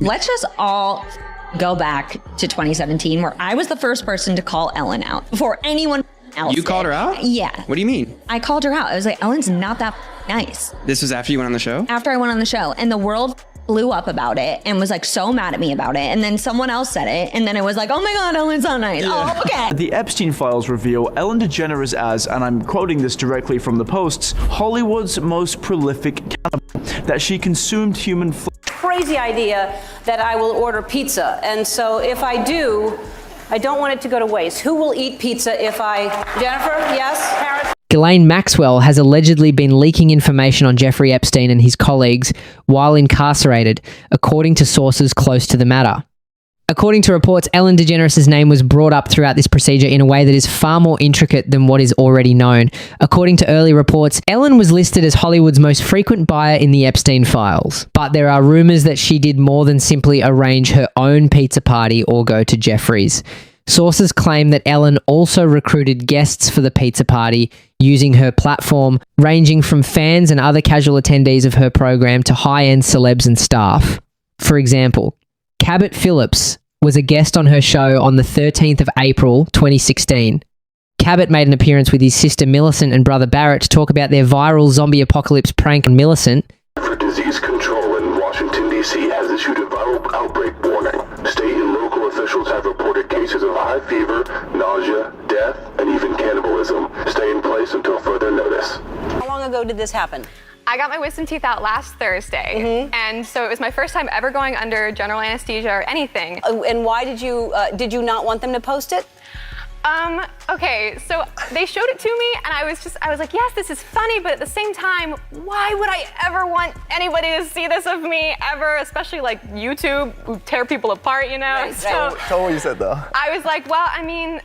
Let's just all go back to 2017 where I was the first person to call Ellen out before anyone else. You called her out? Yeah. What do you mean? I called her out. I was like, Ellen's not that nice. This was after you went on the show? After I went on the show, and the world blew up about it and was like so mad at me about it, and then someone else said it, and then it was like, oh my god, Ellen's so nice. Yeah. Oh, okay. The Epstein files reveal Ellen DeGeneres as, and I'm quoting this directly from the posts, Hollywood's most prolific cannibal, that she consumed human flesh. Crazy idea that I will order pizza, and so if I do, I don't want it to go to waste. Who will eat pizza if I... Jennifer, yes? Paris? Ghislaine Maxwell has allegedly been leaking information on Jeffrey Epstein and his colleagues while incarcerated, according to sources close to the matter. According to reports, Ellen DeGeneres' name was brought up throughout this procedure in a way that is far more intricate than what is already known. According to early reports, Ellen was listed as Hollywood's most frequent buyer in the Epstein files, but there are rumors that she did more than simply arrange her own pizza party or go to Jeffrey's. Sources claim that Ellen also recruited guests for the pizza party using her platform, ranging from fans and other casual attendees of her program to high-end celebs and staff. For example, Cabot Phillips was a guest on her show on the 13th of April 2016. Cabot made an appearance with his sister Millicent and brother Barrett to talk about their viral zombie apocalypse prank on Millicent. For disease control in Washington, D.C. has issued a viral outbreak warning. State and local officials have reported cases of high fever, nausea, death, and even cannibalism. Stay in place until further notice. How long ago did this happen? I got my wisdom teeth out last Thursday, and so it was my first time ever going under general anesthesia or anything. And why did you not want them to post it? Okay, so they showed it to me, and I was like, yes, this is funny, but at the same time, why would I ever want anybody to see this of me ever, especially like YouTube, who tear people apart, you know? Right, so Tell me what you said though. I was like, well, I mean,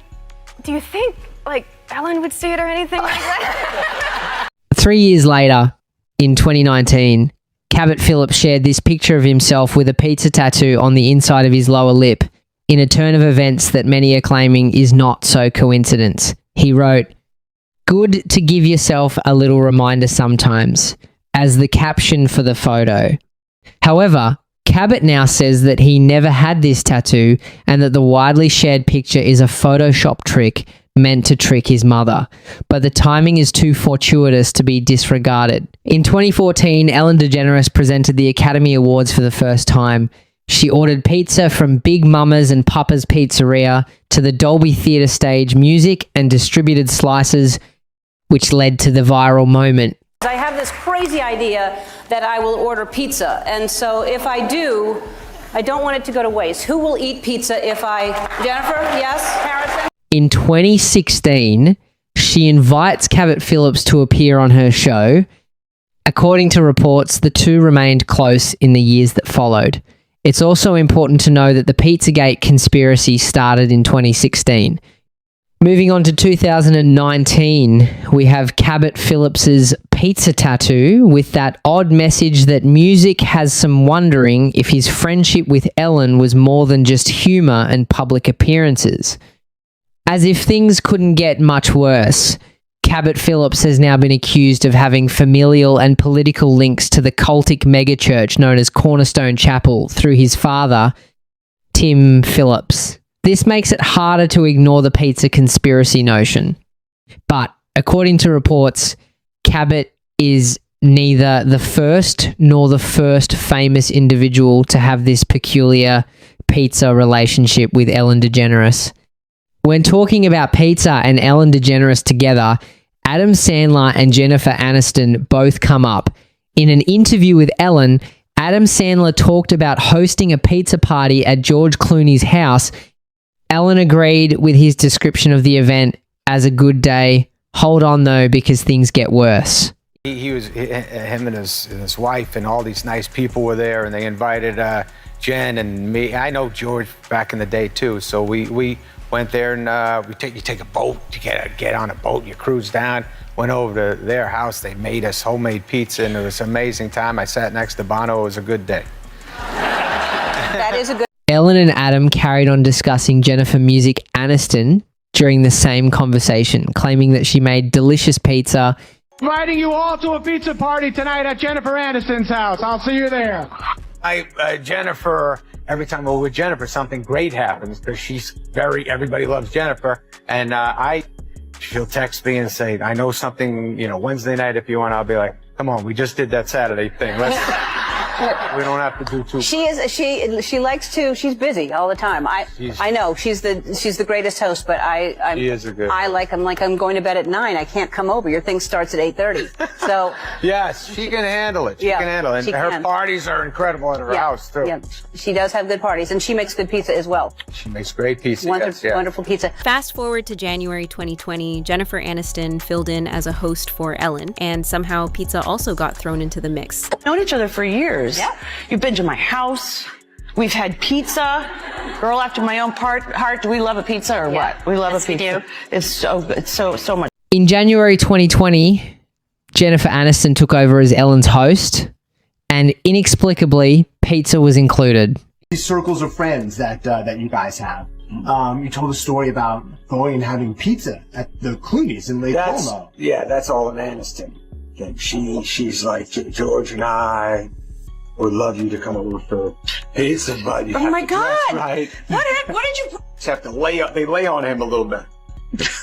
do you think like Ellen would see it or anything like that? 3 years later, in 2019, Cabot Phillips shared this picture of himself with a pizza tattoo on the inside of his lower lip, in a turn of events that many are claiming is not so coincidence. He wrote, "Good to give yourself a little reminder sometimes," as the caption for the photo. However, Cabot now says that he never had this tattoo and that the widely shared picture is a Photoshop trick meant to trick his mother, but the timing is too fortuitous to be disregarded. In 2014, Ellen DeGeneres presented the Academy Awards for the first time. She ordered pizza from Big Mama's and Papa's Pizzeria to the Dolby Theatre stage music and distributed slices, which led to the viral moment. I have this crazy idea that I will order pizza, and so if I do, I don't want it to go to waste. Who will eat pizza if I... Jennifer, yes? Harrison? In 2016, she invites Cabot Phillips to appear on her show. According to reports, the two remained close in the years that followed. It's also important to know that the Pizzagate conspiracy started in 2016. Moving on to 2019, we have Cabot Phillips's pizza tattoo with that odd message that music has some wondering if his friendship with Ellen was more than just humor and public appearances. As if things couldn't get much worse, Cabot Phillips has now been accused of having familial and political links to the cultic megachurch known as Cornerstone Chapel through his father, Tim Phillips. This makes it harder to ignore the pizza conspiracy notion. But according to reports, Cabot is neither the first nor the first famous individual to have this peculiar pizza relationship with Ellen DeGeneres. When talking about pizza and Ellen DeGeneres together, Adam Sandler and Jennifer Aniston both come up. In an interview with Ellen, Adam Sandler talked about hosting a pizza party at George Clooney's house. Ellen agreed with his description of the event as a good day. Hold on though, because things get worse. He was, him and his wife and all these nice people were there, and they invited Jen and me. I know George back in the day too, so we went there and you take a boat, you get on a boat, you cruise down, went over to their house. They made us homemade pizza, and it was an amazing time. I sat next to Bono. It was a good day. That is a good... Ellen and Adam carried on discussing Jennifer Music Aniston during the same conversation, claiming that she made delicious pizza. Inviting you all to a pizza party tonight at Jennifer Aniston's house. I'll see you there. Jennifer, every time we're with Jennifer, something great happens because everybody loves Jennifer. And she'll text me and say, I know something, Wednesday night if you want. I'll be like, come on, we just did that Saturday thing. We don't have to do too. She likes to. She's busy all the time. I know she's the greatest host, but she is a good. I'm going to bed at 9. I can't come over. Your thing starts at 8:30. So yes, she can handle it. She can handle it. And her parties are incredible at her house too. Yeah, she does have good parties, and she makes good pizza as well. She makes great pizza. Wonderful pizza. Fast forward to January 2020, Jennifer Aniston filled in as a host for Ellen, and somehow pizza also got thrown into the mix. We've known each other for years. Yeah. You've been to my house. We've had pizza. Girl after my own heart. Do we love a pizza or what? We love a pizza. It's so good. So much. In January 2020, Jennifer Aniston took over as Ellen's host, and inexplicably, pizza was included. These circles of friends that you guys have. You told a story about going and having pizza at the Clooney's in Lake Como. Yeah, that's all in Aniston. Okay. She's like, George and I would love you to come over for pizza, but oh my God! Right. What did you? Just have to they lay on him a little bit.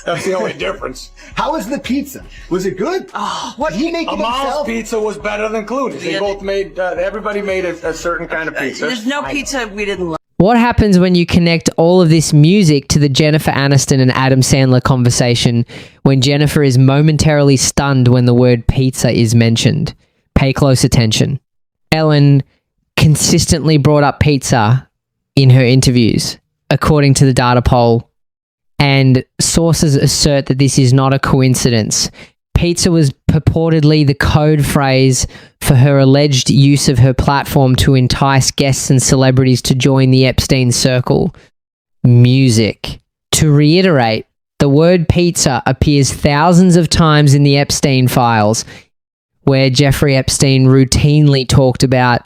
That's the only difference. How was the pizza? Was it good? Oh, what? Did he make it Amal's himself? pizza was better than Clooney's. They both made. Everybody made a certain kind of pizza. There's no pizza we didn't love. What happens when you connect all of this music to the Jennifer Aniston and Adam Sandler conversation when Jennifer is momentarily stunned when the word pizza is mentioned? Pay close attention. Ellen consistently brought up pizza in her interviews, according to the data poll, and sources assert that this is not a coincidence. Pizza was purportedly the code phrase for her alleged use of her platform to entice guests and celebrities to join the Epstein circle. Music. To reiterate, the word pizza appears thousands of times in the Epstein files, where Jeffrey Epstein routinely talked about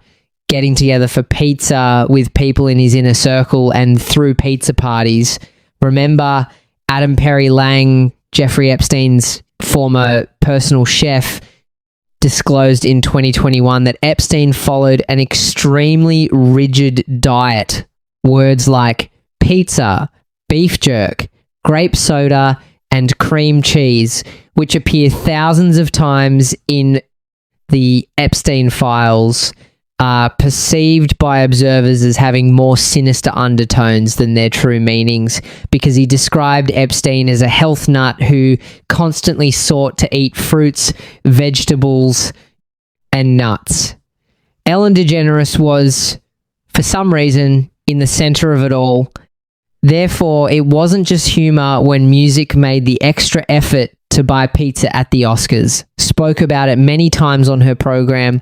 getting together for pizza with people in his inner circle and through pizza parties. Remember, Adam Perry Lang, Jeffrey Epstein's former personal chef, disclosed in 2021 that Epstein followed an extremely rigid diet. Words like pizza, beef jerk, grape soda, and cream cheese, which appear thousands of times in the Epstein files, are perceived by observers as having more sinister undertones than their true meanings, because he described Epstein as a health nut who constantly sought to eat fruits, vegetables, and nuts. Ellen DeGeneres was, for some reason, in the center of it all. Therefore, it wasn't just humor when music made the extra effort to buy pizza at the Oscars, spoke about it many times on her program,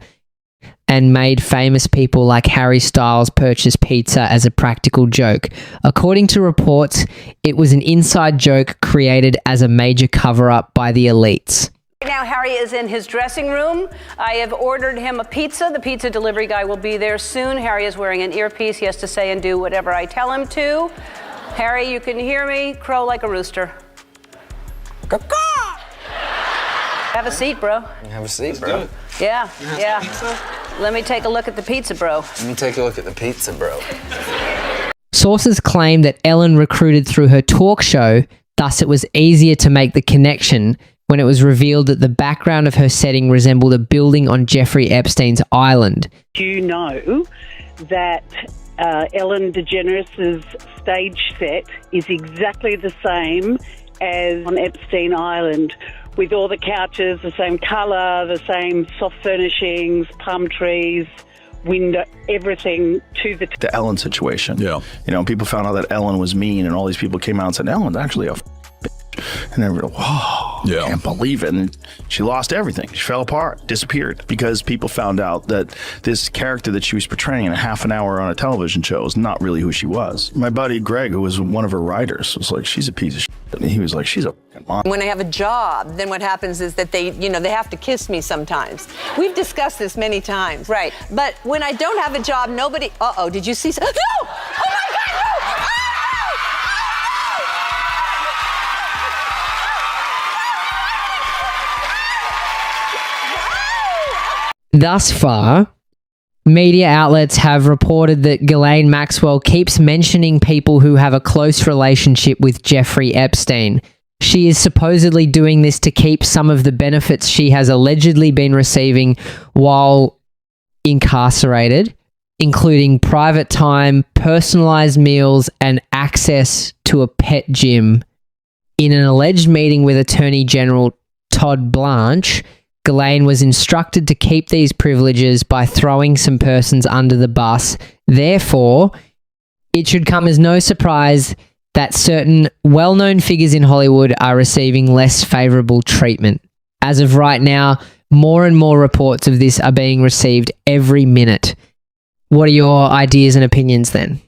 and made famous people like Harry Styles purchase pizza as a practical joke. According to reports, it was an inside joke created as a major cover-up by the elites. Right now, Harry is in his dressing room. I have ordered him a pizza. The pizza delivery guy will be there soon. Harry is wearing an earpiece. He has to say and do whatever I tell him to. Harry, you can hear me. Crow like a rooster. Have a seat, bro. Have a seat, bro. Yeah. Let me take a look at the pizza, bro. Let me take a look at the pizza, bro. Sources claim that Ellen recruited through her talk show, thus it was easier to make the connection when it was revealed that the background of her setting resembled a building on Jeffrey Epstein's island. You know that Ellen DeGeneres' stage set is exactly the same as on Epstein Island, with all the couches, the same colour, the same soft furnishings, palm trees, window, everything to the Ellen situation. Yeah. You know, people found out that Ellen was mean, and all these people came out and said, Ellen's actually a bitch. And they were like, whoa, yeah. Can't believe it. And she lost everything. She fell apart, disappeared, because people found out that this character that she was portraying in a half an hour on a television show is not really who she was. My buddy Greg, who was one of her writers, was like, she's a piece of shit. And he was like, she's a fucking mom. When I have a job, then what happens is that they have to kiss me sometimes. We've discussed this many times. Right. But when I don't have a job, nobody, did you see? No! Oh my God, no! Thus far, Media outlets have reported that Ghislaine Maxwell keeps mentioning people who have a close relationship with Jeffrey Epstein. She is supposedly doing this to keep some of the benefits she has allegedly been receiving while incarcerated, including private time, personalized meals, and access to a pet gym. In an alleged meeting with Attorney General Todd Blanche, Ghislaine was instructed to keep these privileges by throwing some persons under the bus. Therefore, it should come as no surprise that certain well-known figures in Hollywood are receiving less favorable treatment. As of right now, more and more reports of this are being received every minute. What are your ideas and opinions then?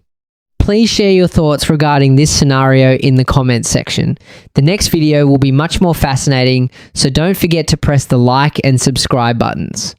Please share your thoughts regarding this scenario in the comments section. The next video will be much more fascinating, so don't forget to press the like and subscribe buttons.